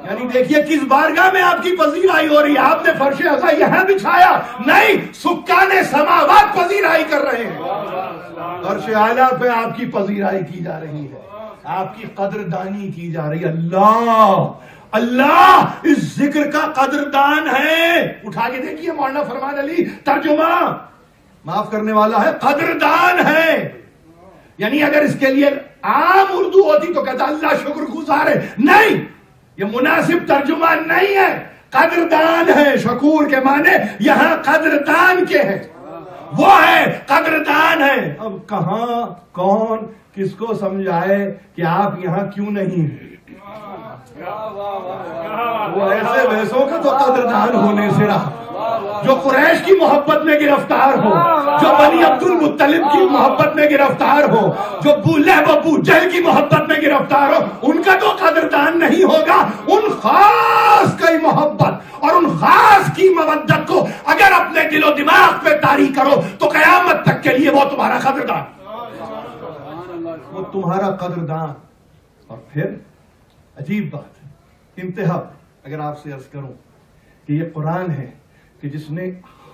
یعنی دیکھیے کس بارگاہ میں آپ کی پذیرائی ہو رہی ہے. آپ نے فرش عزا یہاں بچھایا نہیں, سکان سماوات پذیرائی کر رہے ہیں. فرش اعلیٰ پہ آپ کی پذیرائی کی جا رہی ہے, آپ کی قدردانی کی جا رہی ہے. اللہ اس ذکر کا قدردان ہے. اٹھا کے دیکھیے مولانا فرمان علی ترجمہ, معاف کرنے والا ہے, قدردان ہے. یعنی اگر اس کے لیے عام اردو ہوتی تو کہتا اللہ شکر گزار ہے. نہیں, یہ مناسب ترجمہ نہیں ہے. قدردان ہے, شکور کے معنی یہاں قدردان کے ہیں, وہ ہے قدردان ہے. اب کہاں کون کس کو سمجھائے کہ آپ یہاں کیوں نہیں ہیں. وہ ایسے ویسوں کا تو قدردان ہونے سے رہا جو قریش کی محبت میں گرفتار ہو, جو بنی عبد المطلب کی محبت میں گرفتار ہو, جو ابو لہب ابو جہل کی محبت میں گرفتار ہو, ان کا تو قدردان نہیں ہوگا. ان خاص کی محبت اور ان خاص کی مودت کو اگر اپنے دل و دماغ پہ طاری کرو تو قیامت تک کے لیے وہ تمہارا قدردان, وہ تمہارا قدردان. اور پھر عجیب بات, انتہا اگر آپ سے عرض کروں کہ یہ قرآن ہے کہ جس نے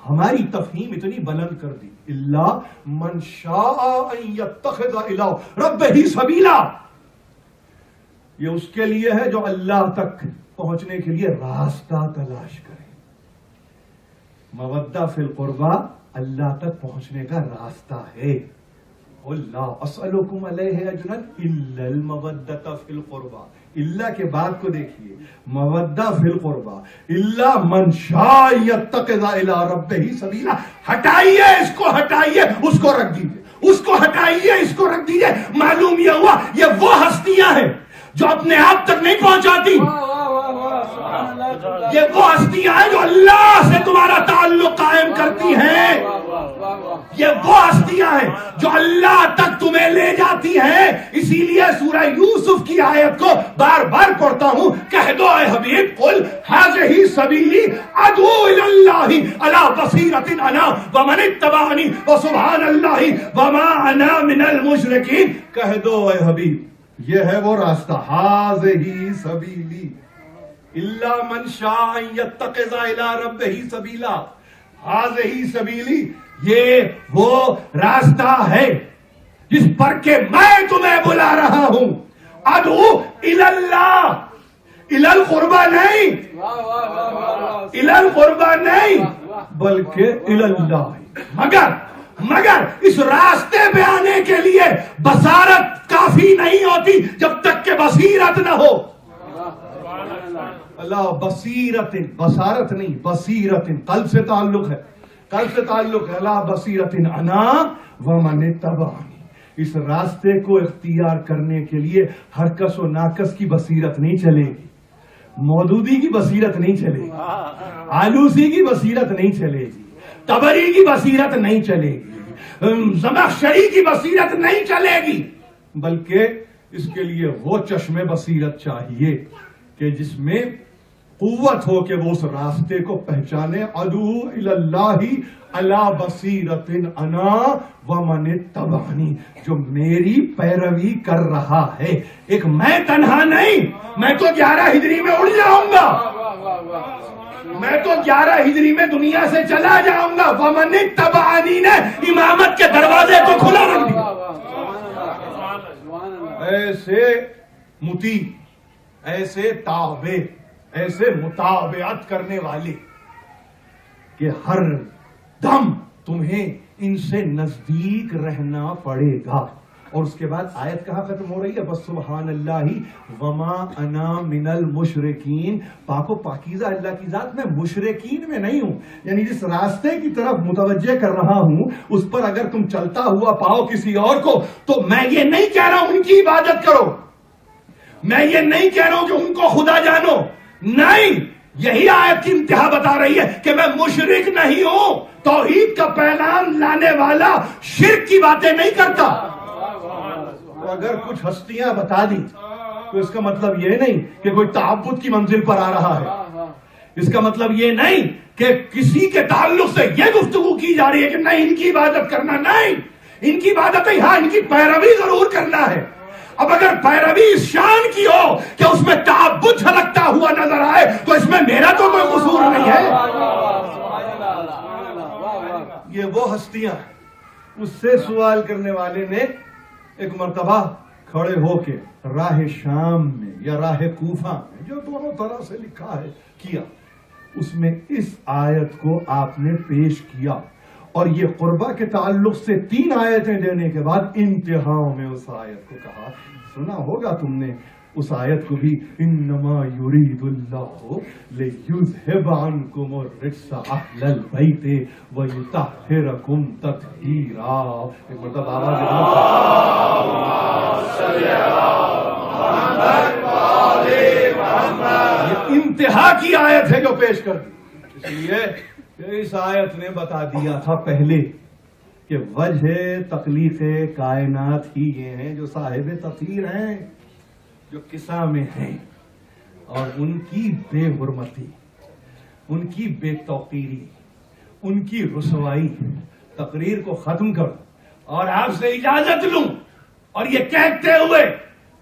ہماری تفہیم اتنی بلند کر دی. اللہ من شاء ان یتخذ الی ربہ سبیلا. یہ اس کے لیے ہے جو اللہ تک پہنچنے کے لیے راستہ تلاش کرے. مودہ فی القربہ اللہ تک پہنچنے کا راستہ ہے. اللہ اسألکم علیہ اجرا الا المودۃ فی القربہ. اللہ کے بعد کو دیکھیے, مودہ فی القربہ, الا من شاء یتخذ الی ربہ سبیلا. ہٹائیے اس کو, ہٹائیے اس کو رکھ دیجیے, اس کو ہٹائیے اس کو رکھ دیجیے. معلوم یہ ہوا یہ وہ ہستیاں ہیں جو اپنے آپ تک نہیں پہنچاتی, یہ وہ ہستیاں ہیں جو اللہ سے تمہارا تعلق قائم کرتی ہیں. یہ وہ ہستیاں ہیں جو اللہ تک تمہیں لے جاتی ہیں. اسی لیے سورہ یوسف کی آیت کو بار بار پڑھتا ہوں. کہہ دو اے حبیب قل ھذہ سبیلی ادعو الی اللہ علی بصیرۃ انا ومن اتبعنی وسبحان اللہ وما انا من المشرکین. کہہ دو اے حبیب یہ ہے وہ راستہ. ھذہ سبیلی الا من شاء ان یتخذ الی ربہ سبیلا. ھذہ سبیلی یہ وہ راستہ ہے جس پر کہ میں تمہیں بلا رہا ہوں. ادعو الی اللہ, الی القربہ نہیں, الی القربہ نہیں بلکہ الی اللہ. مگر اس راستے پہ آنے کے لیے بصارت کافی نہیں ہوتی جب تک کہ بصیرت نہ ہو. اللہ بصیرت, بصارت نہیں بصیرت, قلب سے تعلق ہے, قلب سے تعلق ہے. اللہ بصیرت انا ومن اتبعنی. اس راستے کو اختیار کرنے کے لیے ہر کس و ناکس کی بصیرت نہیں چلے گی, مودودی کی بصیرت نہیں چلے گی, آلوسی کی بصیرت نہیں چلے گی, تبری کی بصیرت نہیں چلے گی, زمخشری کی بصیرت نہیں چلے گی, بلکہ اس کے لیے وہ چشم بصیرت چاہیے کہ جس میں قوت ہو کہ وہ اس راستے کو پہچانے. ادعو الی اللہ علی بصیرۃ انا ومن اتبعنی, جو میری پیروی کر رہا ہے. ایک میں تنہا نہیں, میں تو 11 ہجری میں اڑ جاؤں گا, میں تو 11 ہجری میں دنیا سے چلا جاؤں گا. ومن اتبعنی نے امامت کے دروازے کو کھلا رکھ دیا. ایسے مطیع, ایسے تابع, ایسے متابعت کرنے والے کہ ہر دم تمہیں ان سے نزدیک رہنا پڑے گا. اور اس کے بعد آیت کہاں ختم ہو رہی ہے؟ بس سبحان اللہ وما انا من المشرکین. پاک و پاکیزہ اللہ کی ذات, میں مشرکین میں نہیں ہوں. یعنی جس راستے کی طرف متوجہ کر رہا ہوں اس پر اگر تم چلتا ہوا پاؤ کسی اور کو تو میں یہ نہیں کہہ رہا ہوں ان کی عبادت کرو, میں یہ نہیں کہہ رہا ہوں کہ ان کو خدا جانو. نہیں, یہی آیت کی انتہا بتا رہی ہے کہ میں مشرک نہیں ہوں, توحید کا پیغام لانے والا شرک کی باتیں نہیں کرتا. تو اگر کچھ ہستیاں بتا دی تو اس کا مطلب یہ نہیں کہ کوئی تعبد کی منزل پر آ رہا ہے. اس کا مطلب یہ نہیں کہ کسی کے تعلق سے یہ گفتگو کی جا رہی ہے کہ نہیں ان کی عبادت کرنا. نہیں, ان کی عبادت ہے, ہاں ان کی پیروی ضرور کرنا ہے. اب اگر پیروی اس شان کی ہو کہ اس میں تعبد جھلکتا ہوا نظر آئے تو اس میں میرا تو کوئی قصور نہیں ہے. یہ وہ ہستیاں, اس سے سوال کرنے والے نے ایک مرتبہ کھڑے ہو کے راہ شام میں یا راہ کوفہ میں, جو دونوں طرح سے لکھا ہے, کیا. اس میں اس آیت کو آپ نے پیش کیا اور یہ قربہ کے تعلق سے 3 آیتیں دینے کے بعد انتہاؤں میں اس آیت کو کہا. سنا ہوگا تم نے اس آیت کو بھی, انما یرید اللہ لیذھب عنکم الرجس اہل البیت ویطہرکم تطہیرا. ایک مرتبہ آواز یہ انتہا کی آیت ہے جو پیش کر دی. اس لیے اس آیت نے بتا دیا تھا پہلے کہ وجہ تخلیق کائنات ہی یہ ہیں جو صاحب تطہیر ہیں, جو قصہ میں ہیں, اور ان کی بے حرمتی, ان کی بے توقیری, ان کی رسوائی. تقریر کو ختم کرو اور آپ سے اجازت لوں اور یہ کہتے ہوئے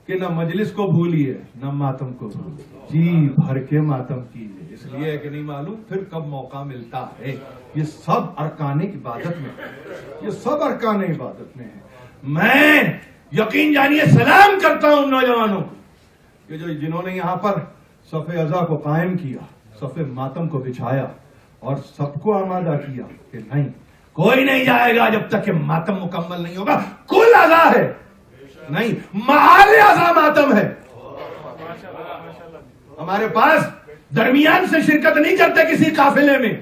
کہ نہ مجلس کو بھولیے نہ ماتم کو بھولیے, جی بھر کے ماتم کیجیے. اس لیے کہ نہیں معلوم پھر کب موقع ملتا ہے. یہ سب ارکان عبادت میں ہے, یہ سب ارکان عبادت میں ہے. میں یقین جانیے سلام کرتا ہوں نوجوانوں کو کہ جو جنہوں نے یہاں پر صف عزا کو قائم کیا, صف ماتم کو بچھایا اور سب کو آمادہ کیا کہ نہیں کوئی نہیں جائے گا جب تک کہ ماتم مکمل نہیں ہوگا. کل عزا ہے نہیں, محال عزا ماتم ہے. ہمارے پاس درمیان سے شرکت نہیں کرتے کسی قافلے میں.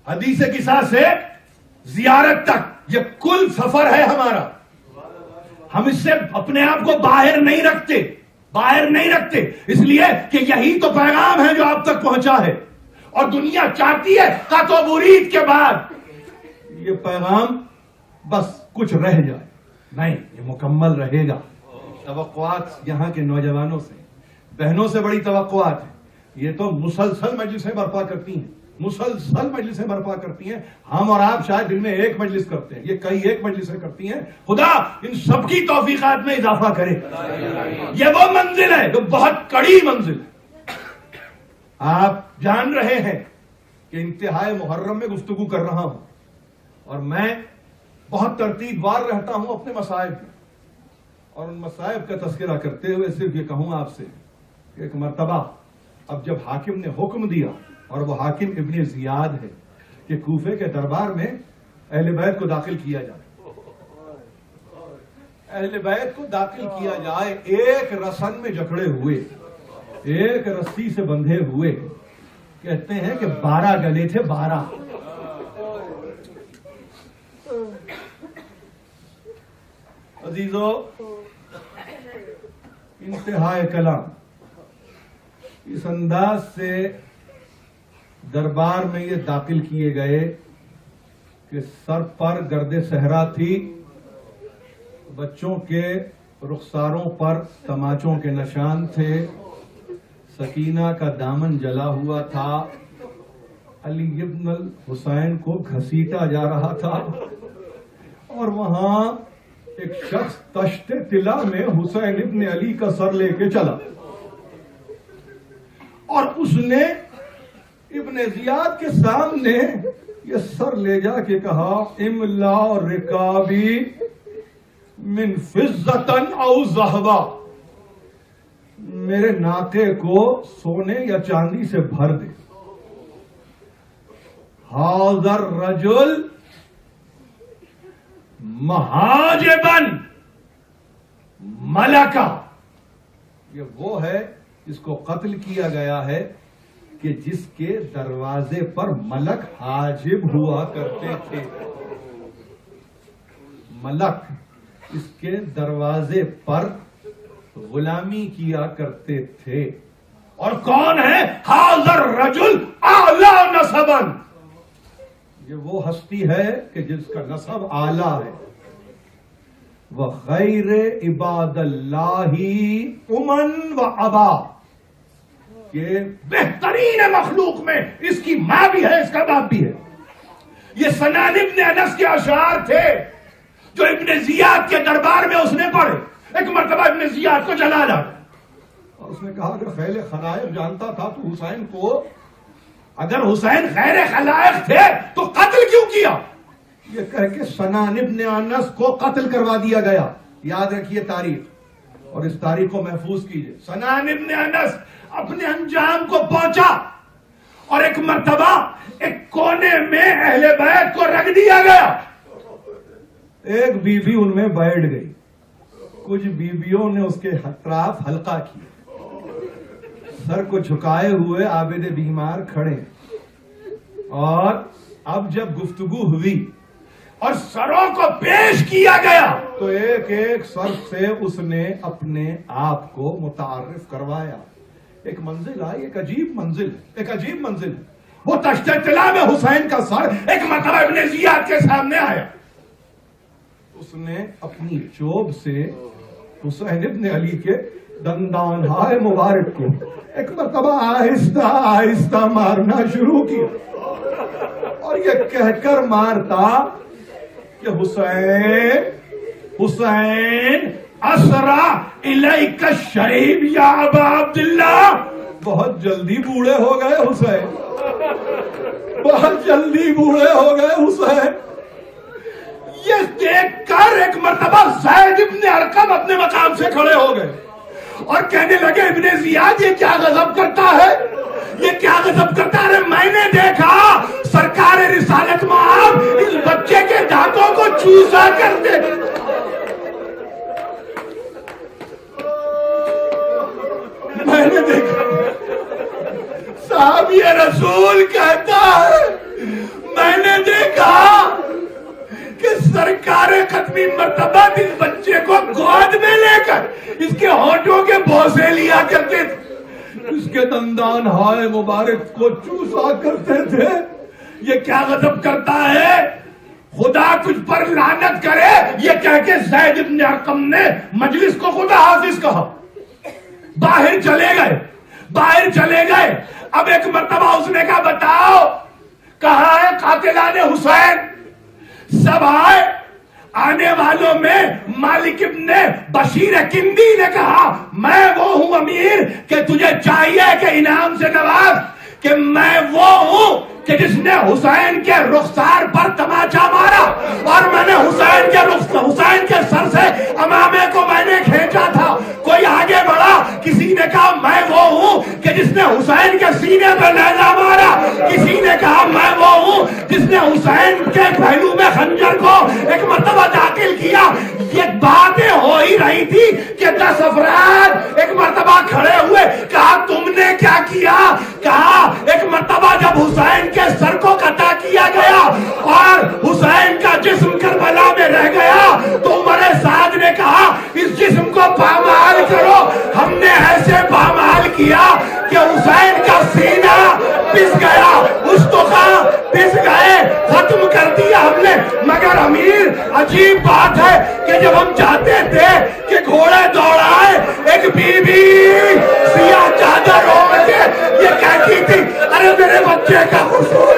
حدیث قصہ سے زیارت تک یہ کل سفر ہے ہمارا. ہم اس سے اپنے آپ کو باہر نہیں رکھتے. باہر نہیں رکھتے، اس لیے کہ یہی تو پیغام ہے جو آپ تک پہنچا ہے، اور دنیا چاہتی ہے قط و برید کے بعد یہ پیغام بس کچھ رہ جائے، نہیں، یہ مکمل رہے گا۔ توقعات یہاں کے نوجوانوں سے، بہنوں سے بڑی توقعات ہیں، یہ تو مسلسل مجلسیں برپا کرتی ہیں، مسلسل مجلسیں برپا کرتی ہیں۔ ہم اور آپ شاید دن میں ایک مجلس کرتے ہیں، یہ کئی ایک مجلسیں کرتی ہیں۔ خدا ان سب کی توفیقات میں اضافہ کرے۔ یہ وہ منزل ہے جو بہت کڑی منزل ہے۔ آپ جان رہے ہیں کہ انتہائی محرم میں گفتگو کر رہا ہوں، اور میں بہت ترتیب وار رہتا ہوں اپنے مصائب میں، اور ان مصائب کا تذکرہ کرتے ہوئے صرف یہ کہوں آپ سے کہ ایک مرتبہ اب جب حاکم نے حکم دیا، اور وہ حاکم ابن زیاد ہے، کہ کوفے کے دربار میں اہل بیت کو داخل کیا جائے، اہل بیت کو داخل کیا جائے، ایک رسن میں جکڑے ہوئے، ایک رسی سے بندھے ہوئے، کہتے ہیں کہ 12 گلے تھے، 12۔ عزیزو، انتہائی کلام اس انداز سے دربار میں یہ داخل کیے گئے کہ سر پر گرد صحرا تھی، بچوں کے رخساروں پر تماچوں کے نشان تھے، سکینہ کا دامن جلا ہوا تھا، علی ابن الحسین کو گھسیٹا جا رہا تھا، اور وہاں ایک شخص تشت طلا میں حسین ابن علی کا سر لے کے چلا، اور اس نے ابن زیاد کے سامنے یہ سر لے جا کے کہا، املا رکابی من فضة او ذہبا، میرے ناقے کو سونے یا چاندی سے بھر دے۔ ھذا الرجل مہاجبن ملکا، یہ وہ ہے جس کو قتل کیا گیا ہے کہ جس کے دروازے پر ملک حاجب ہوا کرتے تھے، ملک اس کے دروازے پر غلامی کیا کرتے تھے۔ اور کون ہے ھذا الرجل اعلی نسبا، یہ وہ ہستی ہے کہ جس کا نسب اعلیٰ ہے۔ وَخَيْرِ عِبَادَ اللَّهِ امن و ابا، کہ بہترین مخلوق میں اس کی ماں بھی ہے، اس کا باپ بھی ہے۔ یہ سنان ابن انس کے اشعار تھے جو ابن زیاد کے دربار میں اس نے پڑھے۔ ایک مرتبہ ابن زیاد کو جلا ڈالا، اور اس نے کہا کہ خیل خلائق جانتا تھا تو حسین کو، اگر حسین خیر خلائق تھے تو قتل کیوں کیا؟ یہ کہہ کے سنان ابن انس کو قتل کروا دیا گیا۔ یاد رکھیے تاریخ، اور اس تاریخ کو محفوظ کیجئے۔ سنان ابن انس اپنے انجام کو پہنچا، اور ایک مرتبہ ایک کونے میں اہل بیت کو رکھ دیا گیا۔ ایک بی بی ان میں بیٹھ گئی، کچھ بیویوں نے اس کے اطراف حلقہ کیا، سر کو جھکائے ہوئے عابد بیمار کھڑے، اور اب جب گفتگو ہوئی اور سروں کو پیش کیا گیا تو ایک ایک سر سے اس نے اپنے آپ کو متعارف کروایا۔ ایک منزل آئی، ایک عجیب منزل، ایک عجیب منزل۔ وہ تشت طلا میں حسین کا سر ایک مرتبہ ابن زیاد کے سامنے آیا، اس نے اپنی چوب سے حسین ابن علی کے دندان ہائے مبارک کو ایک مرتبہ آہستہ آہستہ مارنا شروع کیا، اور یہ کہہ کر مارتا کہ حسین حسین اسرا الیک الشریب یا ابا عبداللہ، بہت جلدی بوڑھے ہو گئے حسین، بہت جلدی بوڑھے ہو گئے حسین۔ یہ دیکھ کر ایک مرتبہ زید ابن ارقم اپنے مقام سے کھڑے ہو گئے اور کہنے لگے، ابن زیاد یہ کیا غضب کرتا ہے، یہ کیا غضب کرتا ہے؟ میں نے دیکھا سرکار رسالت مآب اس بچے کے دانتوں کو چوسا کرتے۔ میں نے دیکھا، صحابی رسول کہتا ہے، میں نے دیکھا کہ سرکار 1000 ختمی مرتبہ اس بچے کو گود میں لے کر اس کے ہونٹوں کے بوسے لیا کرتے تھے، اس کے دندان ہائے مبارک کو چوسا کرتے تھے۔ یہ کیا غضب کرتا ہے، خدا تجھ پر لعنت کرے، یہ کہہ کے زید بن ارقم نے مجلس کو خدا حافظ کہا، باہر چلے گئے۔ اب ایک مرتبہ اس نے کہا بتاؤ کہاں ہے قاتلان حسین؟ سب آئے، آنے والوں میں مالک ابن بشیر کندی نے کہا میں وہ ہوں امیر کہ تجھے چاہیے کہ انعام سے نواز، کہ میں وہ ہوں کہ جس نے حسین کے رخسار پر تماچا مارا اور میں نے حسین کے سر سے امامے کو میں نے کھینچا تھا۔ کوئی آگے بڑھا، کسی نے کہا میں وہ ہوں کہ جس نے حسین کے سینے پہ نیزہ مارا، کسی نے کہا میں وہ ہوں جس نے حسین کے پہلو میں خنجر کو ایک مرتبہ داخل کیا۔ یہ باتیں ہو ہی رہی تھی کہ 10 افراد ایک مرتبہ کھڑے ہوئے، کہا تم نے کیا کیا؟ کہا ایک مرتبہ جب حسین کے سر کو قطع کیا گیا اور حسین کا جسم کربلا میں رہ گیا تو عمر سعد نے کہا اس جسم کو پامال کرو۔ ہم نے ایسے پامال کیا کہ حسین کا سینہ پس گیا، استخا پس گئے، ختم کر دیا ہم نے۔ مگر امیر عجیب بات ہے کہ جب ہم چاہتے تھے کہ گھوڑے دوڑائے، ایک بی بی سیاہ چادر اوڑھ کے یہ کہتی تھی ارے میرے بچے کا قصور